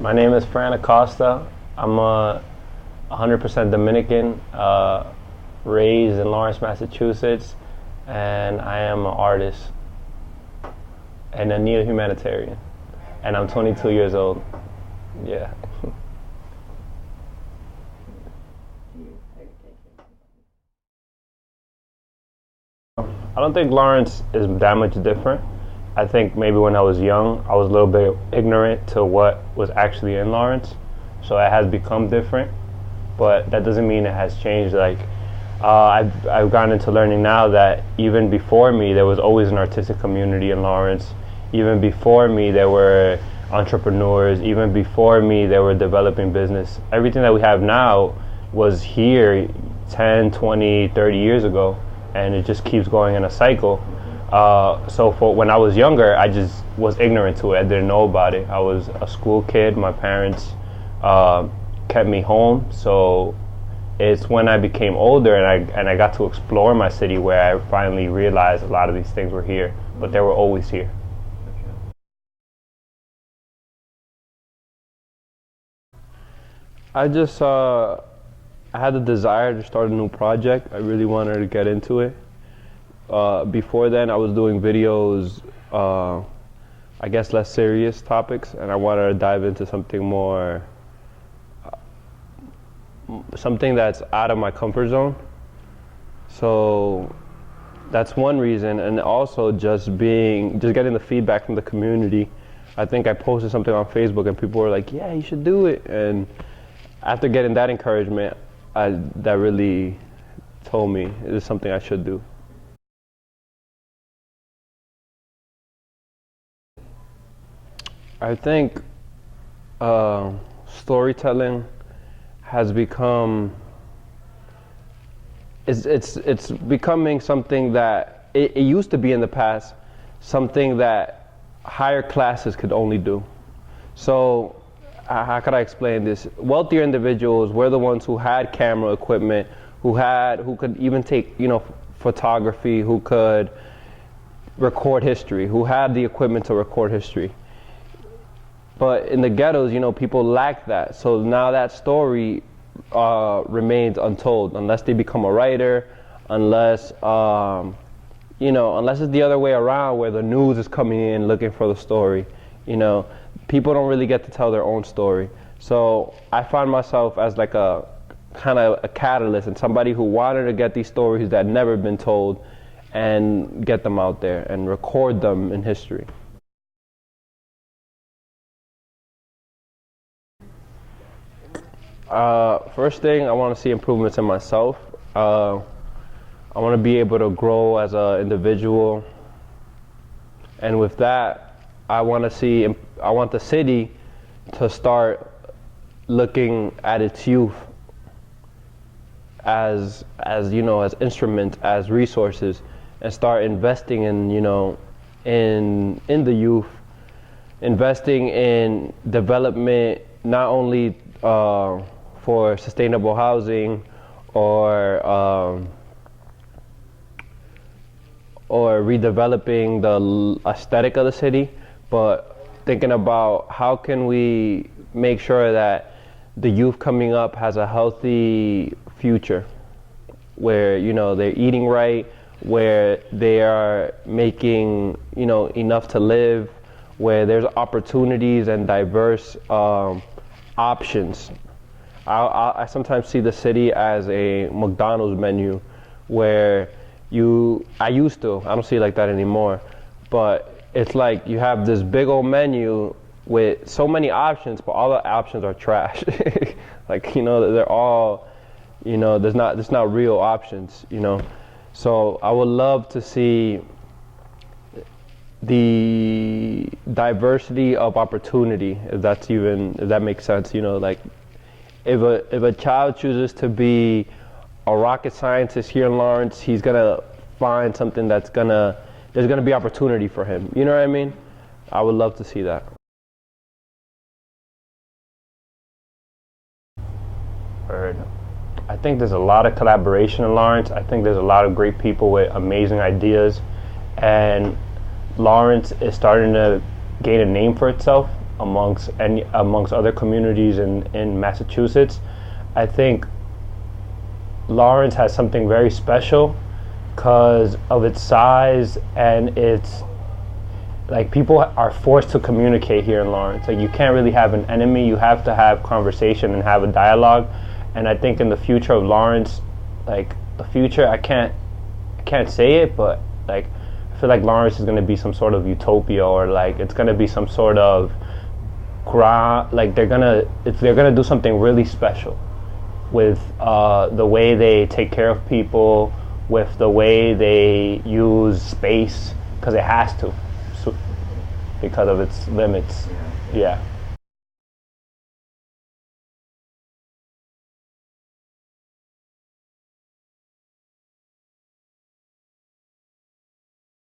My name is Fran Acosta. I'm a 100% Dominican, raised in Lawrence, Massachusetts, and I am an artist and a neo-humanitarian. And I'm 22 years old. Yeah. I don't think Lawrence is that much different. I think maybe when I was young, I was a little bit ignorant to what was actually in Lawrence, so it has become different. But that doesn't mean it has changed. Like I've gotten into learning now that even before me, there was always an artistic community in Lawrence. Even before me, there were entrepreneurs. Even before me, there were developing business. Everything that we have now was here 10, 20, 30 years ago, and it just keeps going in a cycle. So for when I was younger, I just was ignorant to it. I didn't know about it. I was a school kid. My parents kept me home. So it's when I became older and I got to explore my city where I finally realized a lot of these things were here, but they were always here. I just I had the desire to start a new project. I really wanted to get into it. Before then, I was doing videos, I guess less serious topics, and I wanted to dive into something more, something that's out of my comfort zone. So that's one reason, and also just getting the feedback from the community. I think I posted something on Facebook, and people were like, "Yeah, you should do it." And after getting that encouragement, that really told me it is something I should do. I think storytelling has become it's becoming something that it used to be in the past, something that higher classes could only do. So how could I explain this? Wealthier individuals were the ones who had camera equipment, who could even take photography, who could record history, who had the equipment to record history. But in the ghettos, people lack that. So now that story remains untold unless they become a writer, unless unless it's the other way around where the news is coming in looking for the story. People don't really get to tell their own story. So I find myself as like a kind of a catalyst and somebody who wanted to get these stories that never been told and get them out there and record them in history. First thing, I want to see improvements in myself. I want to be able to grow as an individual, and with that, I want the city to start looking at its youth as instruments, as resources, and start investing in the youth, investing in development, not only for sustainable housing or redeveloping the aesthetic of the city, but thinking about how can we make sure that the youth coming up has a healthy future where they're eating right, where they are making enough to live, where there's opportunities and diverse options. I sometimes see the city as a McDonald's menu where I don't see it like that anymore, but it's like you have this big old menu with so many options, but all the options are trash. Like, they're all, there's not real options, So I would love to see the diversity of opportunity, if that makes sense, like if a child chooses to be a rocket scientist here in Lawrence, he's gonna find something there's gonna be opportunity for him. You know what I mean? I would love to see that. I think there's a lot of collaboration in Lawrence. I think there's a lot of great people with amazing ideas, and Lawrence is starting to gain a name for itself. amongst other communities in Massachusetts. I think Lawrence has something very special because of its size, and its like people are forced to communicate here in Lawrence. Like you can't really have an enemy. You have to have conversation and have a dialogue. And I think in the future of Lawrence, like the future, I can't say it, but like I feel like Lawrence is going to be some sort of utopia, or like it's going to be some sort of like they're gonna do something really special with the way they take care of people, with the way they use space, because it has to, so, because of its limits. Yeah.